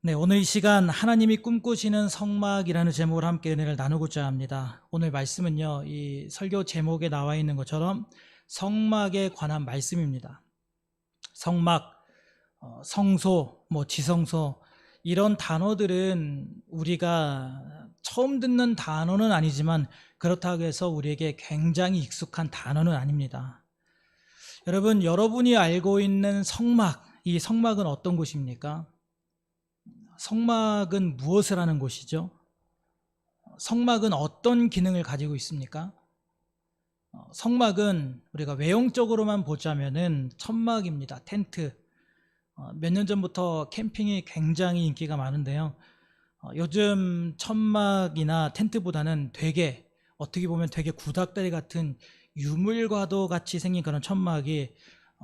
네, 오늘 이 시간 하나님이 꿈꾸시는 성막이라는 제목으로 함께 은혜를 나누고자 합니다. 오늘 말씀은요, 이 설교 제목에 나와 있는 것처럼 성막에 관한 말씀입니다. 성막, 성소, 지성소 이런 단어들은 우리가 처음 듣는 단어는 아니지만 그렇다고 해서 우리에게 굉장히 익숙한 단어는 아닙니다. 여러분, 여러분이 알고 있는 성막, 이 성막은 어떤 곳입니까? 성막은 무엇을 하는 곳이죠? 성막은 어떤 기능을 가지고 있습니까? 성막은 우리가 외형적으로만 보자면은 천막입니다. 텐트. 몇 년 전부터 캠핑이 굉장히 인기가 많은데요. 요즘 천막이나 텐트보다는 되게 어떻게 보면 되게 구닥다리 같은 유물과도 같이 생긴 그런 천막이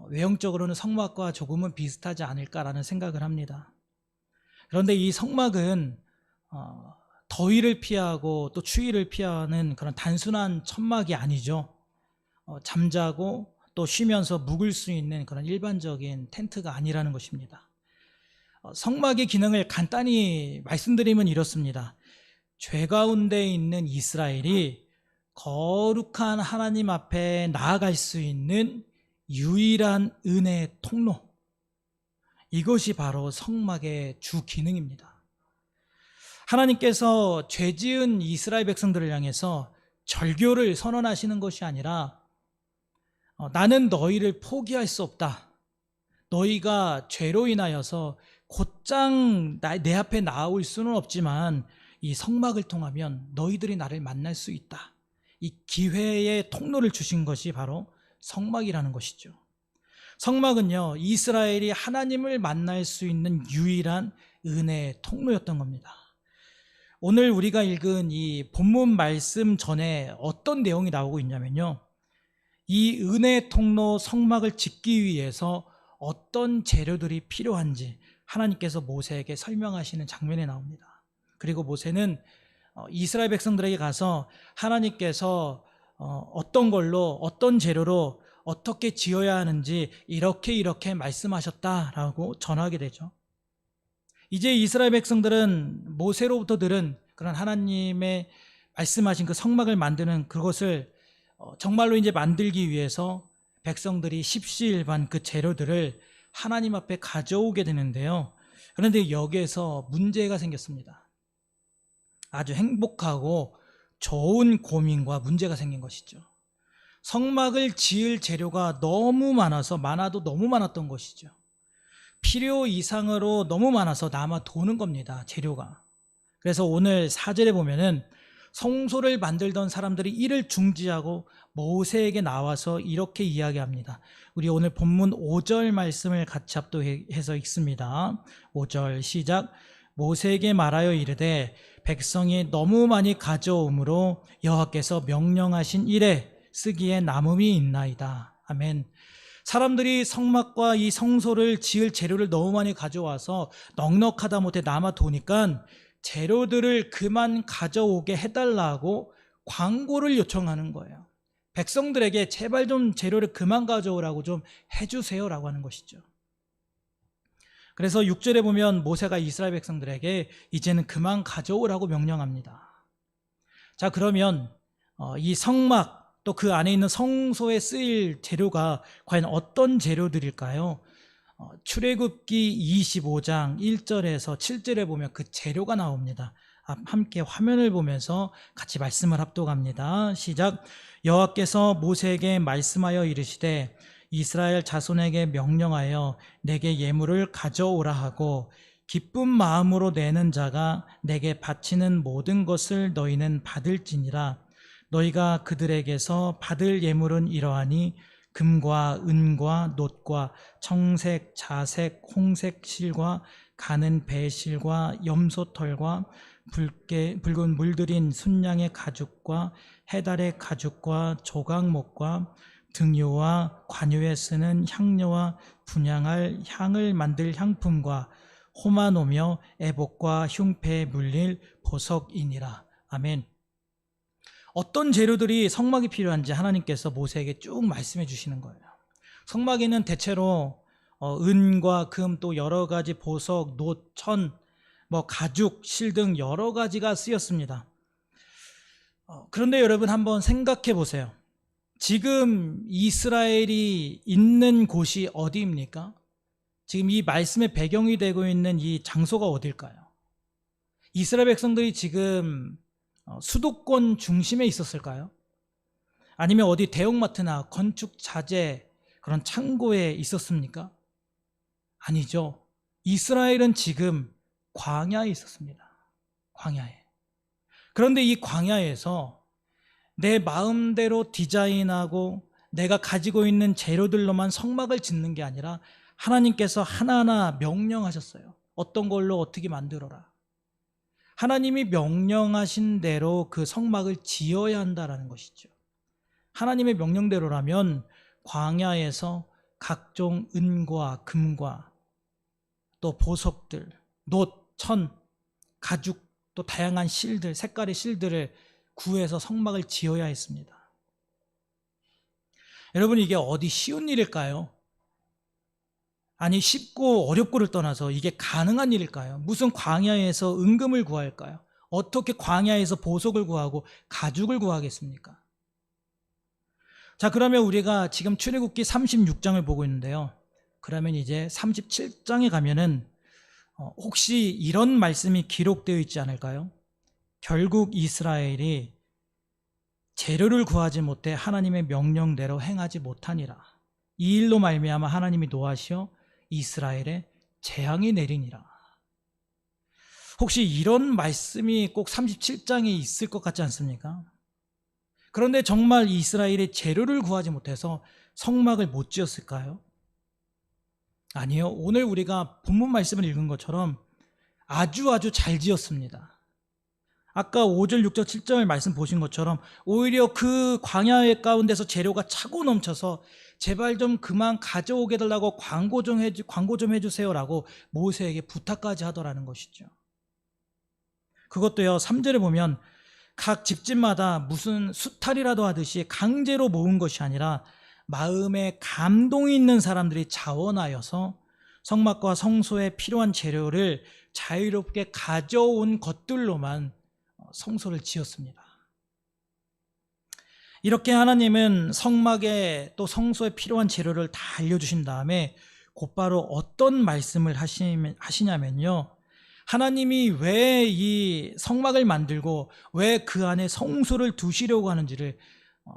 외형적으로는 성막과 조금은 비슷하지 않을까라는 생각을 합니다. 그런데 이 성막은 더위를 피하고 또 추위를 피하는 그런 단순한 천막이 아니죠. 잠자고 또 쉬면서 묵을 수 있는 그런 일반적인 텐트가 아니라는 것입니다. 성막의 기능을 간단히 말씀드리면 이렇습니다. 죄 가운데 있는 이스라엘이 거룩한 하나님 앞에 나아갈 수 있는 유일한 은혜의 통로, 이것이 바로 성막의 주 기능입니다. 하나님께서 죄 지은 이스라엘 백성들을 향해서 절교를 선언하시는 것이 아니라 나는 너희를 포기할 수 없다. 너희가 죄로 인하여서 곧장 내 앞에 나올 수는 없지만 이 성막을 통하면 너희들이 나를 만날 수 있다. 이 기회의 통로를 주신 것이 바로 성막이라는 것이죠. 성막은요, 이스라엘이 하나님을 만날 수 있는 유일한 은혜의 통로였던 겁니다. 오늘 우리가 읽은 이 본문 말씀 전에 어떤 내용이 나오고 있냐면요, 이 은혜의 통로 성막을 짓기 위해서 어떤 재료들이 필요한지 하나님께서 모세에게 설명하시는 장면이 나옵니다. 그리고 모세는 이스라엘 백성들에게 가서 하나님께서 어떤 걸로, 어떤 재료로 어떻게 지어야 하는지 이렇게 말씀하셨다라고 전하게 되죠. 이제 이스라엘 백성들은 모세로부터 들은 그런 하나님의 말씀하신 그 성막을 만드는 그것을 정말로 이제 만들기 위해서 백성들이 십시일반 그 재료들을 하나님 앞에 가져오게 되는데요. 그런데 여기에서 문제가 생겼습니다. 아주 행복하고 좋은 고민과 문제가 생긴 것이죠. 성막을 지을 재료가 너무 많아서 많아도 너무 많았던 것이죠. 필요 이상으로 너무 많아서 남아 도는 겁니다, 재료가. 그래서 오늘 4절에 보면은 성소를 만들던 사람들이 이를 중지하고 모세에게 나와서 이렇게 이야기합니다. 우리 오늘 본문 5절 말씀을 같이 합독해서 읽습니다. 5절 시작. 모세에게 말하여 이르되 백성이 너무 많이 가져오므로 여호와께서 명령하신 일에 쓰기에 남음이 있나이다. 아멘. 사람들이 성막과 이 성소를 지을 재료를 너무 많이 가져와서 넉넉하다 못해 남아 도니까 재료들을 그만 가져오게 해달라고 광고를 요청하는 거예요. 백성들에게 제발 좀 재료를 그만 가져오라고 좀 해주세요라고 하는 것이죠. 그래서 6절에 보면 모세가 이스라엘 백성들에게 이제는 그만 가져오라고 명령합니다. 자, 그러면 이 성막 또 그 안에 있는 성소에 쓰일 재료가 과연 어떤 재료들일까요? 출애굽기 25장 1절에서 7절에 보면 그 재료가 나옵니다. 함께 화면을 보면서 같이 말씀을 합독합니다. 시작. 여호와께서 모세에게 말씀하여 이르시되 이스라엘 자손에게 명령하여 내게 예물을 가져오라 하고 기쁜 마음으로 내는 자가 내게 바치는 모든 것을 너희는 받을지니라. 너희가 그들에게서 받을 예물은 이러하니 금과 은과 놋과 청색, 자색, 홍색 실과 가는 배실과 염소털과 붉은 물들인 순양의 가죽과 해달의 가죽과 조각목과 등유와 관유에 쓰는 향료와 분향할 향을 만들 향품과 호마노며 애복과 흉패에 물릴 보석이니라. 아멘. 어떤 재료들이 성막이 필요한지 하나님께서 모세에게 쭉 말씀해 주시는 거예요. 성막에는 대체로 은과 금 또 여러 가지 보석, 놋, 천 가죽, 실 등 여러 가지가 쓰였습니다. 그런데 여러분 한번 생각해 보세요. 지금 이스라엘이 있는 곳이 어디입니까? 지금 이 말씀의 배경이 되고 있는 이 장소가 어딜까요? 이스라엘 백성들이 지금 수도권 중심에 있었을까요? 아니면 어디 대형마트나 건축 자재 그런 창고에 있었습니까? 아니죠. 이스라엘은 지금 광야에 있었습니다. 광야에. 그런데 이 광야에서 내 마음대로 디자인하고 내가 가지고 있는 재료들로만 성막을 짓는 게 아니라 하나님께서 하나하나 명령하셨어요. 어떤 걸로 어떻게 만들어라. 하나님이 명령하신 대로 그 성막을 지어야 한다라는 것이죠. 하나님의 명령대로라면 광야에서 각종 은과 금과 또 보석들, 놋, 천, 가죽, 또 다양한 실들, 색깔의 실들을 구해서 성막을 지어야 했습니다. 여러분, 이게 어디 쉬운 일일까요? 아니, 쉽고 어렵고를 떠나서 이게 가능한 일일까요? 무슨 광야에서 은금을 구할까요? 어떻게 광야에서 보석을 구하고 가죽을 구하겠습니까? 자, 그러면 우리가 지금 출애굽기 36장을 보고 있는데요. 그러면 이제 37장에 가면은 혹시 이런 말씀이 기록되어 있지 않을까요? 결국 이스라엘이 재료를 구하지 못해 하나님의 명령대로 행하지 못하니라. 이 일로 말미암아 하나님이 노하시어 이스라엘에 재앙이 내리니라. 혹시 이런 말씀이 꼭 37장에 있을 것 같지 않습니까? 그런데 정말 이스라엘이 재료를 구하지 못해서 성막을 못 지었을까요? 아니요. 오늘 우리가 본문 말씀을 읽은 것처럼 아주 잘 지었습니다. 아까 5절, 6절, 7절 말씀 보신 것처럼 오히려 그 광야 가운데서 재료가 차고 넘쳐서 제발 좀 그만 가져오게 해달라고 광고 좀 해주세요라고 모세에게 부탁까지 하더라는 것이죠. 그것도요, 3절에 보면 각 집집마다 무슨 수탈이라도 하듯이 강제로 모은 것이 아니라 마음에 감동이 있는 사람들이 자원하여서 성막과 성소에 필요한 재료를 자유롭게 가져온 것들로만 성소를 지었습니다. 이렇게 하나님은 성막에 또 성소에 필요한 재료를 다 알려주신 다음에 곧바로 어떤 말씀을 하시냐면요. 하나님이 왜 이 성막을 만들고 왜 그 안에 성소를 두시려고 하는지를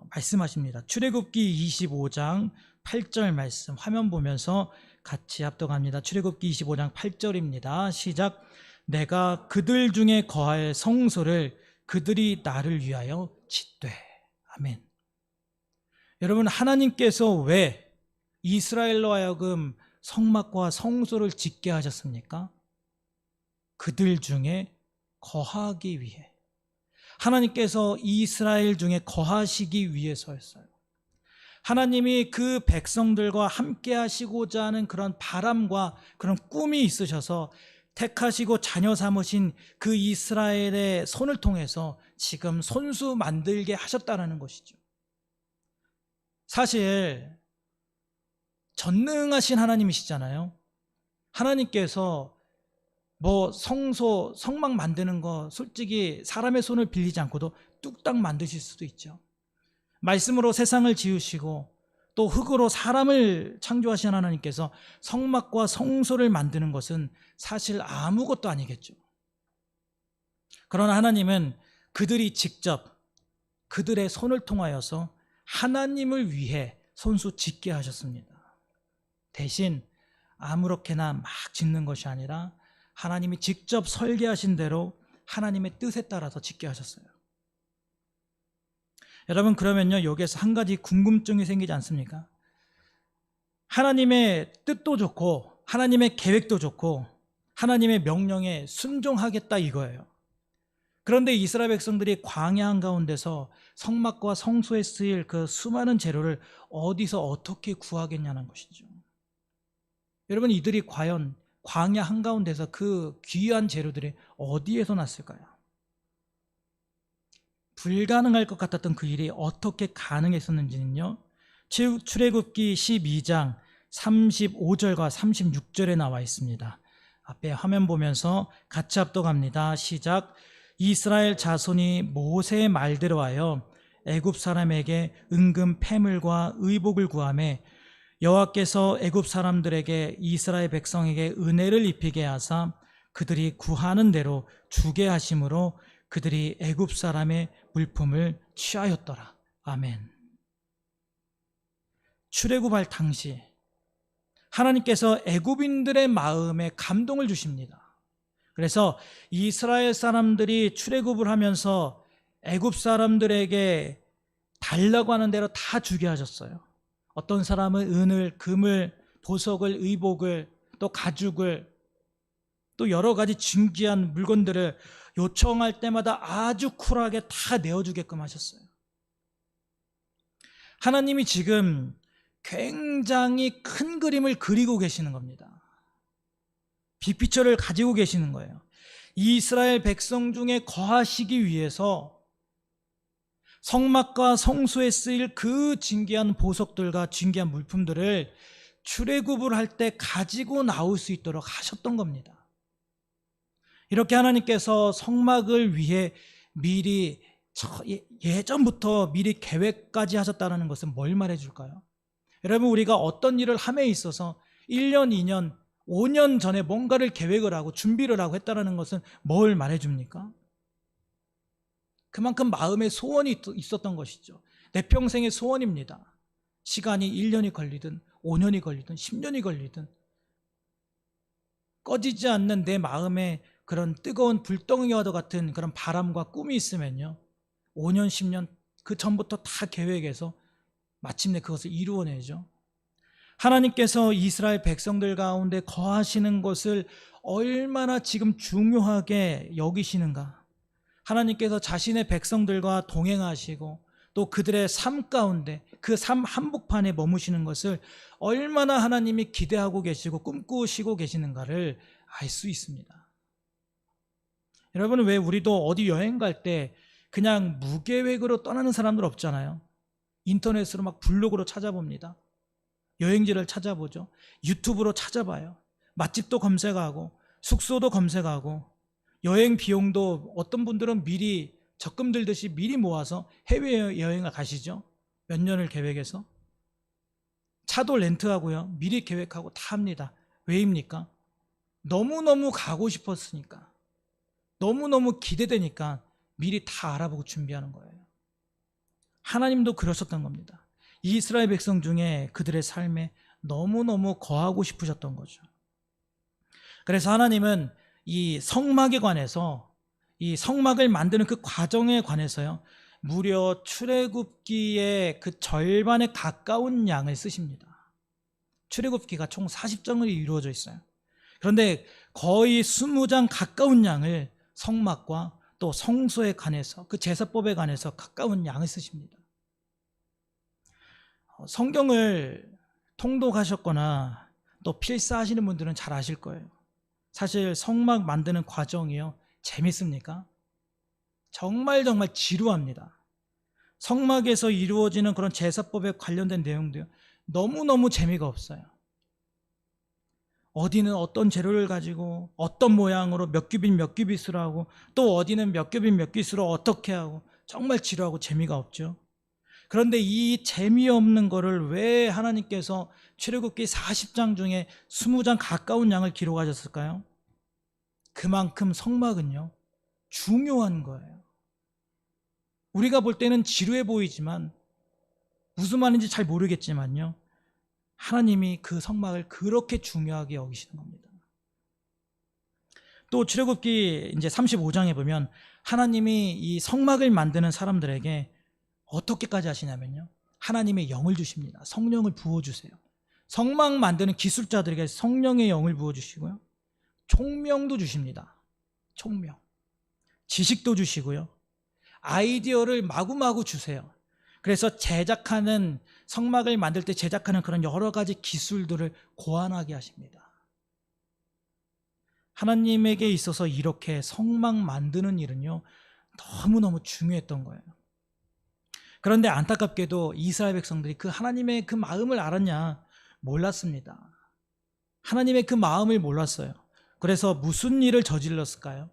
말씀하십니다. 출애굽기 25장 8절 말씀 화면 보면서 같이 합독합니다. 출애굽기 25장 8절입니다. 시작. 내가 그들 중에 거할 성소를 그들이 나를 위하여 짓되. 아멘. 여러분, 하나님께서 왜 이스라엘로 하여금 성막과 성소를 짓게 하셨습니까? 그들 중에 거하기 위해. 하나님께서 이스라엘 중에 거하시기 위해서였어요. 하나님이 그 백성들과 함께 하시고자 하는 그런 바람과 그런 꿈이 있으셔서 택하시고 자녀 삼으신 그 이스라엘의 손을 통해서 지금 손수 만들게 하셨다는 것이죠. 사실 전능하신 하나님이시잖아요. 하나님께서 성소, 성막 만드는 거 솔직히 사람의 손을 빌리지 않고도 뚝딱 만드실 수도 있죠. 말씀으로 세상을 지으시고 또 흙으로 사람을 창조하신 하나님께서 성막과 성소를 만드는 것은 사실 아무것도 아니겠죠. 그러나 하나님은 그들이 직접 그들의 손을 통하여서 하나님을 위해 손수 짓게 하셨습니다. 대신 아무렇게나 막 짓는 것이 아니라 하나님이 직접 설계하신 대로 하나님의 뜻에 따라서 짓게 하셨어요. 여러분, 그러면요, 여기에서 한 가지 궁금증이 생기지 않습니까? 하나님의 뜻도 좋고 하나님의 계획도 좋고 하나님의 명령에 순종하겠다 이거예요. 그런데 이스라엘 백성들이 광야 한가운데서 성막과 성소에 쓰일 그 수많은 재료를 어디서 어떻게 구하겠냐는 것이죠. 여러분, 이들이 과연 광야 한가운데서 그 귀한 재료들이 어디에서 났을까요? 불가능할 것 같았던 그 일이 어떻게 가능했었는지는요, 출애굽기 12장 35절과 36절에 나와 있습니다. 앞에 화면 보면서 같이 합독합니다. 시작. 이스라엘 자손이 모세의 말대로 하여 애굽 사람에게 은금 패물과 의복을 구하매 여호와께서 애굽 사람들에게 이스라엘 백성에게 은혜를 입히게 하사 그들이 구하는 대로 주게 하심으로 그들이 애굽 사람의 물품을 취하였더라. 아멘. 출애굽할 당시 하나님께서 애굽인들의 마음에 감동을 주십니다. 그래서 이스라엘 사람들이 출애굽을 하면서 애굽 사람들에게 달라고 하는 대로 다 주게 하셨어요. 어떤 사람은 은을, 금을, 보석을, 의복을, 또 가죽을, 또 여러 가지 진귀한 물건들을 요청할 때마다 아주 쿨하게 다 내어주게끔 하셨어요. 하나님이 지금 굉장히 큰 그림을 그리고 계시는 겁니다. 빅피처를 가지고 계시는 거예요. 이스라엘 백성 중에 거하시기 위해서 성막과 성소에 쓰일 그 진귀한 보석들과 진귀한 물품들을 출애굽을 할 때 가지고 나올 수 있도록 하셨던 겁니다. 이렇게 하나님께서 성막을 위해 미리 예전부터 미리 계획까지 하셨다는 것은 뭘 말해줄까요? 여러분, 우리가 어떤 일을 함에 있어서 1년, 2년, 5년 전에 뭔가를 계획을 하고 준비를 하고 했다는 것은 뭘 말해줍니까? 그만큼 마음에 소원이 있었던 것이죠. 내 평생의 소원입니다. 시간이 1년이 걸리든 5년이 걸리든 10년이 걸리든 꺼지지 않는 내 마음에 그런 뜨거운 불덩이와도 같은 그런 바람과 꿈이 있으면요, 5년, 10년 그 전부터 다 계획해서 마침내 그것을 이루어내죠. 하나님께서 이스라엘 백성들 가운데 거하시는 것을 얼마나 지금 중요하게 여기시는가. 하나님께서 자신의 백성들과 동행하시고 또 그들의 삶 가운데 그 삶 한복판에 머무시는 것을 얼마나 하나님이 기대하고 계시고 꿈꾸시고 계시는가를 알 수 있습니다. 여러분, 왜 우리도 어디 여행 갈 때 그냥 무계획으로 떠나는 사람들 없잖아요. 인터넷으로 막 블로그로 찾아봅니다. 여행지를 찾아보죠. 유튜브로 찾아봐요. 맛집도 검색하고 숙소도 검색하고 여행 비용도 어떤 분들은 미리 적금 들듯이 미리 모아서 해외여행을 가시죠. 몇 년을 계획해서. 차도 렌트하고요. 미리 계획하고 다 합니다. 왜입니까? 너무너무 가고 싶었으니까. 너무너무 기대되니까 미리 다 알아보고 준비하는 거예요. 하나님도 그러셨던 겁니다. 이스라엘 백성 중에 그들의 삶에 너무너무 거하고 싶으셨던 거죠. 그래서 하나님은 이 성막에 관해서, 이 성막을 만드는 그 과정에 관해서요, 무려 출애굽기의 그 절반에 가까운 양을 쓰십니다. 출애굽기가 총 40장으로 이루어져 있어요. 그런데 거의 20장 가까운 양을 성막과 또 성소에 관해서, 그 제사법에 관해서 가까운 양을 쓰십니다. 성경을 통독하셨거나 또 필사하시는 분들은 잘 아실 거예요. 사실 성막 만드는 과정이요, 재밌습니까? 정말 지루합니다. 성막에서 이루어지는 그런 제사법에 관련된 내용도요, 너무너무 재미가 없어요. 어디는 어떤 재료를 가지고 어떤 모양으로 몇 규빗으로 하고, 또 어디는 몇 규빗으로 어떻게 하고, 정말 지루하고 재미가 없죠. 그런데 이 재미없는 거를 왜 하나님께서 출애굽기 40장 중에 20장 가까운 양을 기록하셨을까요? 그만큼 성막은요, 중요한 거예요. 우리가 볼 때는 지루해 보이지만, 무슨 말인지 잘 모르겠지만요, 하나님이 그 성막을 그렇게 중요하게 여기시는 겁니다. 또 출애굽기 이제 35장에 보면 하나님이 이 성막을 만드는 사람들에게 어떻게까지 하시냐면요, 하나님의 영을 주십니다. 성령을 부어주세요. 성막 만드는 기술자들에게 성령의 영을 부어주시고요, 총명도 주십니다. 총명. 지식도 주시고요, 아이디어를 마구마구 주세요. 그래서 성막을 만들 때 제작하는 그런 여러 가지 기술들을 고안하게 하십니다. 하나님에게 있어서 이렇게 성막 만드는 일은요, 너무너무 중요했던 거예요. 그런데 안타깝게도 이스라엘 백성들이 그 하나님의 그 마음을 알았냐? 몰랐습니다. 하나님의 그 마음을 몰랐어요. 그래서 무슨 일을 저질렀을까요?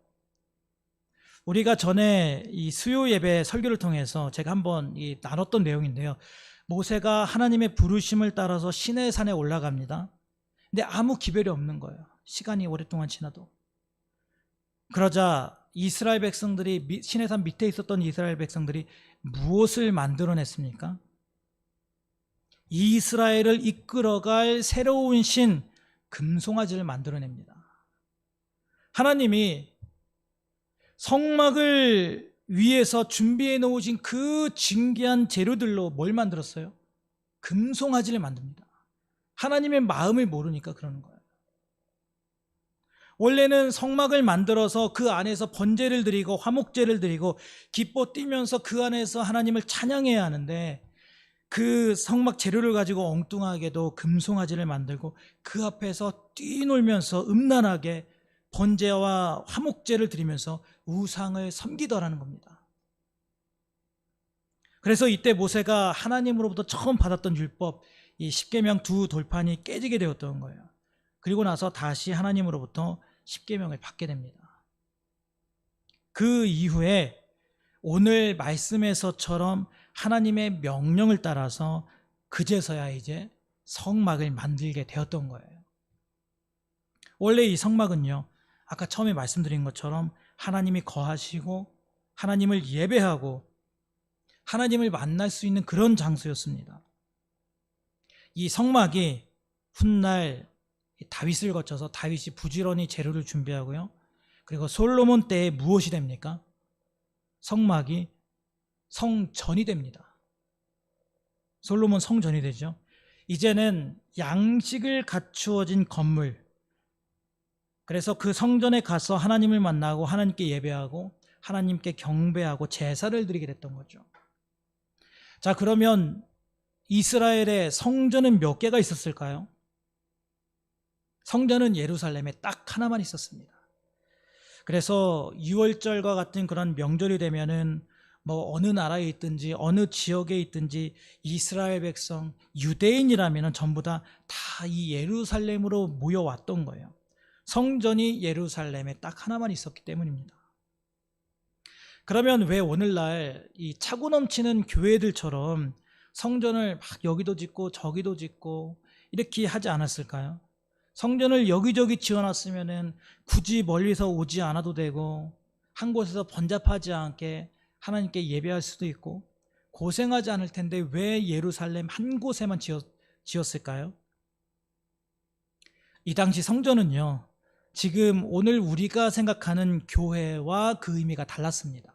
우리가 전에 이 수요 예배 설교를 통해서 제가 한번 나눴던 내용인데요. 모세가 하나님의 부르심을 따라서 시내 산에 올라갑니다. 근데 아무 기별이 없는 거예요. 시간이 오랫동안 지나도. 그러자 이스라엘 백성들이, 시내산 밑에 있었던 이스라엘 백성들이 무엇을 만들어냈습니까? 이스라엘을 이끌어갈 새로운 신 금송아지를 만들어냅니다. 하나님이 성막을 위해서 준비해 놓으신 그 진귀한 재료들로 뭘 만들었어요? 금송아지를 만듭니다. 하나님의 마음을 모르니까 그러는 거예요. 원래는 성막을 만들어서 그 안에서 번제를 드리고 화목제를 드리고 기뻐 뛰면서 그 안에서 하나님을 찬양해야 하는데, 그 성막 재료를 가지고 엉뚱하게도 금송아지를 만들고 그 앞에서 뛰놀면서 음란하게 번제와 화목제를 드리면서 우상을 섬기더라는 겁니다. 그래서 이때 모세가 하나님으로부터 처음 받았던 율법, 이 십계명 두 돌판이 깨지게 되었던 거예요. 그리고 나서 다시 하나님으로부터 십계명을 받게 됩니다. 그 이후에 오늘 말씀에서처럼 하나님의 명령을 따라서 그제서야 이제 성막을 만들게 되었던 거예요. 원래 이 성막은요, 아까 처음에 말씀드린 것처럼 하나님이 거하시고 하나님을 예배하고 하나님을 만날 수 있는 그런 장소였습니다. 이 성막이 훗날 다윗을 거쳐서 다윗이 부지런히 재료를 준비하고요, 그리고 솔로몬 때에 무엇이 됩니까? 성막이 성전이 됩니다. 솔로몬 성전이 되죠. 이제는 양식을 갖추어진 건물, 그래서 그 성전에 가서 하나님을 만나고 하나님께 예배하고 하나님께 경배하고 제사를 드리게 됐던 거죠. 자, 그러면 이스라엘의 성전은 몇 개가 있었을까요? 성전은 예루살렘에 딱 하나만 있었습니다. 그래서 유월절과 같은 그런 명절이 되면은 뭐 어느 나라에 있든지 어느 지역에 있든지 이스라엘 백성, 유대인이라면 전부 다 이 예루살렘으로 모여왔던 거예요. 성전이 예루살렘에 딱 하나만 있었기 때문입니다. 그러면 왜 오늘날 이 차고 넘치는 교회들처럼 성전을 막 여기도 짓고 저기도 짓고 이렇게 하지 않았을까요? 성전을 여기저기 지어놨으면은 굳이 멀리서 오지 않아도 되고 한 곳에서 번잡하지 않게 하나님께 예배할 수도 있고 고생하지 않을 텐데 왜 예루살렘 한 곳에만 지었을까요? 이 당시 성전은요, 지금 오늘 우리가 생각하는 교회와 그 의미가 달랐습니다.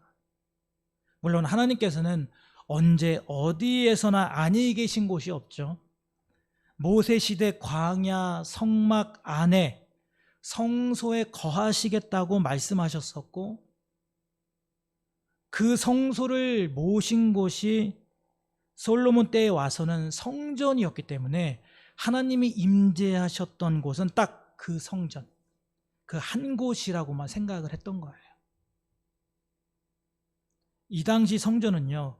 물론 하나님께서는 언제 어디에서나 안위 계신 곳이 없죠. 모세시대 광야 성막 안에 성소에 거하시겠다고 말씀하셨었고, 그 성소를 모신 곳이 솔로몬 때에 와서는 성전이었기 때문에 하나님이 임재하셨던 곳은 딱 그 성전, 그 한 곳이라고만 생각을 했던 거예요. 이 당시 성전은요,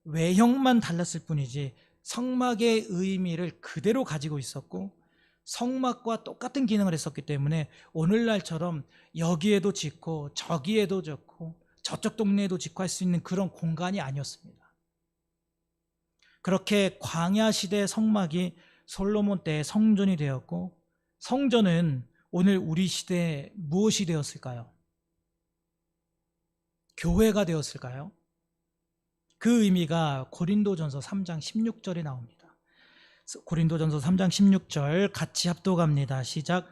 외형만 달랐을 뿐이지 성막의 의미를 그대로 가지고 있었고 성막과 똑같은 기능을 했었기 때문에 오늘날처럼 여기에도 짓고 저기에도 짓고 저쪽 동네에도 짓고 할 수 있는 그런 공간이 아니었습니다. 그렇게 광야 시대의 성막이 솔로몬 때의 성전이 되었고, 성전은 오늘 우리 시대에 무엇이 되었을까요? 교회가 되었을까요? 그 의미가 고린도전서 3장 16절에 나옵니다. 고린도전서 3장 16절 같이 합독합니다. 시작.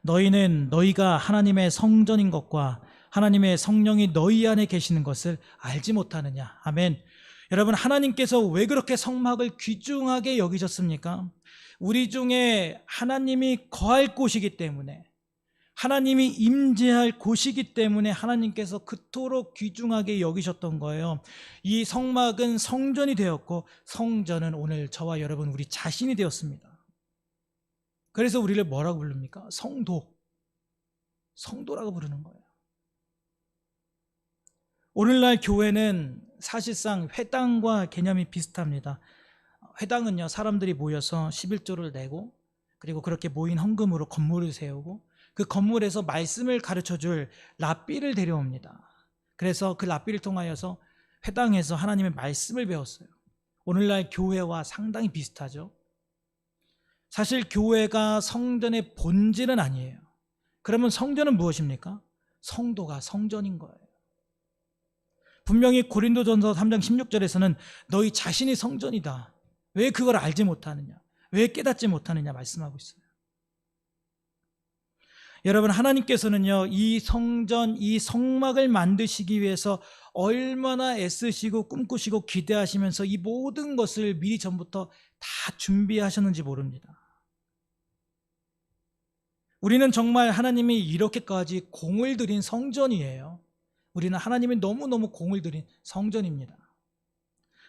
너희는 너희가 하나님의 성전인 것과 하나님의 성령이 너희 안에 계시는 것을 알지 못하느냐. 아멘. 여러분, 하나님께서 왜 그렇게 성막을 귀중하게 여기셨습니까? 우리 중에 하나님이 거할 곳이기 때문에, 하나님이 임재할 곳이기 때문에 하나님께서 그토록 귀중하게 여기셨던 거예요. 이 성막은 성전이 되었고 성전은 오늘 저와 여러분 우리 자신이 되었습니다. 그래서 우리를 뭐라고 부릅니까? 성도라고 부르는 거예요. 오늘날 교회는 사실상 회당과 개념이 비슷합니다. 회당은요, 사람들이 모여서 11조를 내고 그리고 그렇게 모인 헌금으로 건물을 세우고 그 건물에서 말씀을 가르쳐줄 랍비를 데려옵니다. 그래서 그 랍비를 통하여서 회당에서 하나님의 말씀을 배웠어요. 오늘날 교회와 상당히 비슷하죠. 사실 교회가 성전의 본질은 아니에요. 그러면 성전은 무엇입니까? 성도가 성전인 거예요. 분명히 고린도전서 3장 16절에서는 너희 자신이 성전이다. 왜 그걸 알지 못하느냐? 왜 깨닫지 못하느냐 말씀하고 있어요. 여러분, 하나님께서는요, 이 성전, 이 성막을 만드시기 위해서 얼마나 애쓰시고 꿈꾸시고 기대하시면서 이 모든 것을 미리 전부터 다 준비하셨는지 모릅니다. 우리는 정말 하나님이 이렇게까지 공을 들인 성전이에요. 우리는 하나님이 너무너무 공을 들인 성전입니다.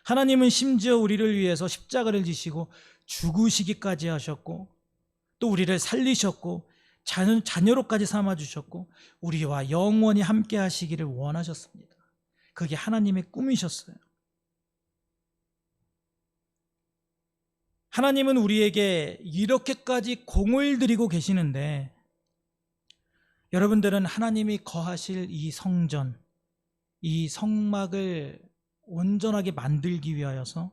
하나님은 심지어 우리를 위해서 십자가를 지시고 죽으시기까지 하셨고, 또 우리를 살리셨고, 자녀로까지 삼아주셨고, 우리와 영원히 함께 하시기를 원하셨습니다. 그게 하나님의 꿈이셨어요. 하나님은 우리에게 이렇게까지 공을 들이고 계시는데, 여러분들은 하나님이 거하실 이 성전, 이 성막을 온전하게 만들기 위하여서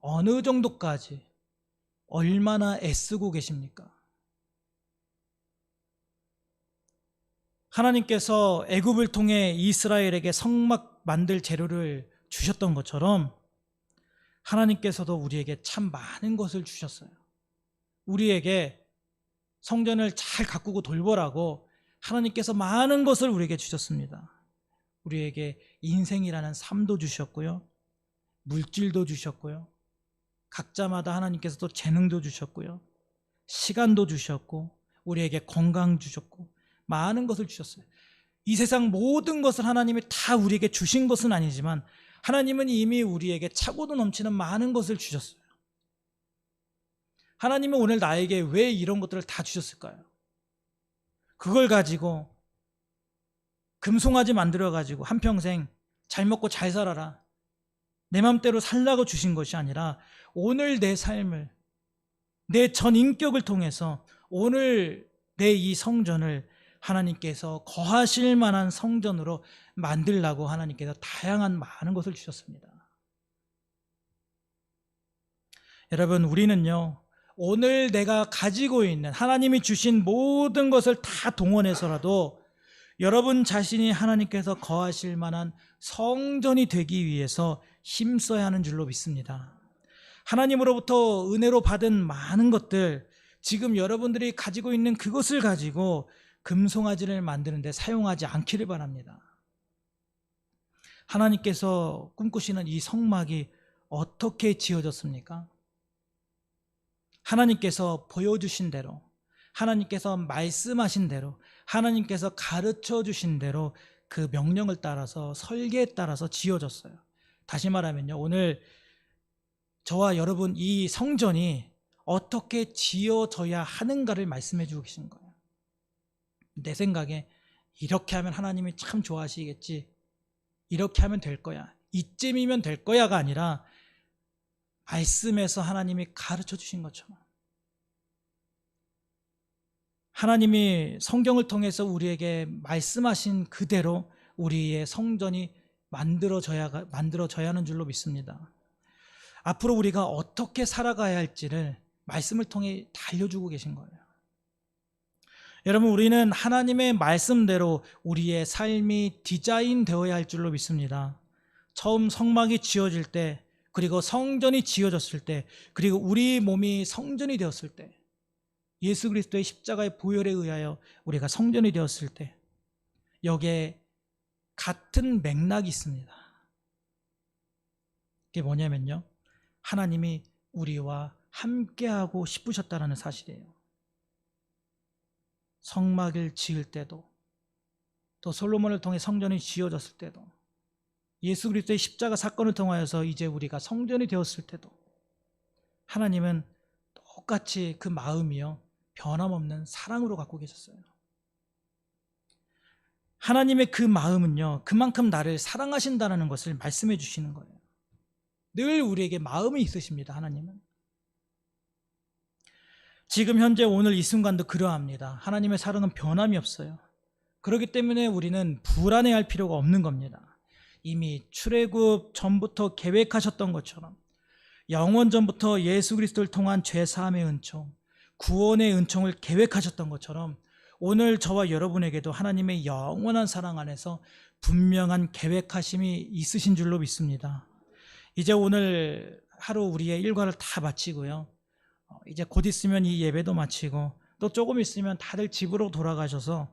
어느 정도까지, 얼마나 애쓰고 계십니까? 하나님께서 애굽을 통해 이스라엘에게 성막 만들 재료를 주셨던 것처럼 하나님께서도 우리에게 참 많은 것을 주셨어요. 우리에게 성전을 잘 가꾸고 돌보라고 하나님께서 많은 것을 우리에게 주셨습니다. 우리에게 인생이라는 삶도 주셨고요, 물질도 주셨고요, 각자마다 하나님께서도 재능도 주셨고요, 시간도 주셨고, 우리에게 건강 주셨고, 많은 것을 주셨어요. 이 세상 모든 것을 하나님이 다 우리에게 주신 것은 아니지만 하나님은 이미 우리에게 차고도 넘치는 많은 것을 주셨어요. 하나님은 오늘 나에게 왜 이런 것들을 다 주셨을까요? 그걸 가지고 금송아지 만들어가지고 한평생 잘 먹고 잘 살아라, 내 맘대로 살라고 주신 것이 아니라 오늘 내 삶을, 내 전 인격을 통해서 오늘 내 이 성전을 하나님께서 거하실 만한 성전으로 만들라고 하나님께서 다양한 많은 것을 주셨습니다. 여러분, 우리는요, 오늘 내가 가지고 있는 하나님이 주신 모든 것을 다 동원해서라도 여러분 자신이 하나님께서 거하실 만한 성전이 되기 위해서 힘써야 하는 줄로 믿습니다. 하나님으로부터 은혜로 받은 많은 것들, 지금 여러분들이 가지고 있는 그것을 가지고 금송아지를 만드는 데 사용하지 않기를 바랍니다. 하나님께서 꿈꾸시는 이 성막이 어떻게 지어졌습니까? 하나님께서 보여주신 대로, 하나님께서 말씀하신 대로, 하나님께서 가르쳐 주신 대로 그 명령을 따라서, 설계에 따라서 지어졌어요. 다시 말하면요, 오늘 저와 여러분 이 성전이 어떻게 지어져야 하는가를 말씀해 주고 계신 거예요. 내 생각에 이렇게 하면 하나님이 참 좋아하시겠지, 이렇게 하면 될 거야, 이쯤이면 될 거야가 아니라 말씀에서 하나님이 가르쳐 주신 것처럼, 하나님이 성경을 통해서 우리에게 말씀하신 그대로 우리의 성전이 만들어져야 하는 줄로 믿습니다. 앞으로 우리가 어떻게 살아가야 할지를 말씀을 통해 다 알려주고 계신 거예요. 여러분, 우리는 하나님의 말씀대로 우리의 삶이 디자인되어야 할 줄로 믿습니다. 처음 성막이 지어질 때, 그리고 성전이 지어졌을 때, 그리고 우리 몸이 성전이 되었을 때, 예수 그리스도의 십자가의 보혈에 의하여 우리가 성전이 되었을 때, 여기에 같은 맥락이 있습니다. 그게 뭐냐면요, 하나님이 우리와 함께하고 싶으셨다는 사실이에요. 성막을 지을 때도, 또 솔로몬을 통해 성전이 지어졌을 때도, 예수 그리스도의 십자가 사건을 통하여서 이제 우리가 성전이 되었을 때도 하나님은 똑같이 그 마음이요, 변함없는 사랑으로 갖고 계셨어요. 하나님의 그 마음은요, 그만큼 나를 사랑하신다는 것을 말씀해 주시는 거예요. 늘 우리에게 마음이 있으십니다. 하나님은 지금 현재 오늘 이 순간도 그러합니다. 하나님의 사랑은 변함이 없어요. 그렇기 때문에 우리는 불안해할 필요가 없는 겁니다. 이미 출애굽 전부터 계획하셨던 것처럼 영원 전부터 예수 그리스도를 통한 죄사함의 은총, 구원의 은총을 계획하셨던 것처럼 오늘 저와 여러분에게도 하나님의 영원한 사랑 안에서 분명한 계획하심이 있으신 줄로 믿습니다. 이제 오늘 하루 우리의 일과를 다 마치고요. 이제 곧 있으면 이 예배도 마치고 또 조금 있으면 다들 집으로 돌아가셔서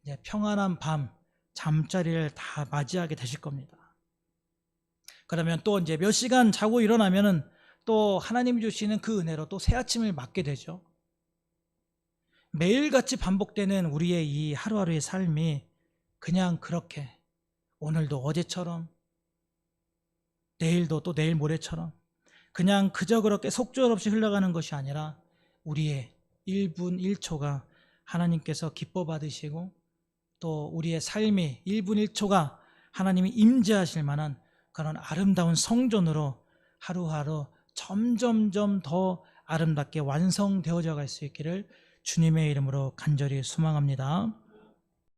이제 평안한 밤 잠자리를 다 맞이하게 되실 겁니다. 그러면 또 이제 몇 시간 자고 일어나면은 또 하나님이 주시는 그 은혜로 또 새 아침을 맞게 되죠. 매일같이 반복되는 우리의 이 하루하루의 삶이 그냥 그렇게 오늘도 어제처럼 내일도 또 내일 모레처럼 그냥 그저 그렇게 속절없이 흘러가는 것이 아니라 우리의 1분 1초가 하나님께서 기뻐 받으시고 또 우리의 삶이 1분 1초가 하나님이 임재하실 만한 그런 아름다운 성전으로 하루하루 점점점 더 아름답게 완성되어져 갈 수 있기를 주님의 이름으로 간절히 소망합니다.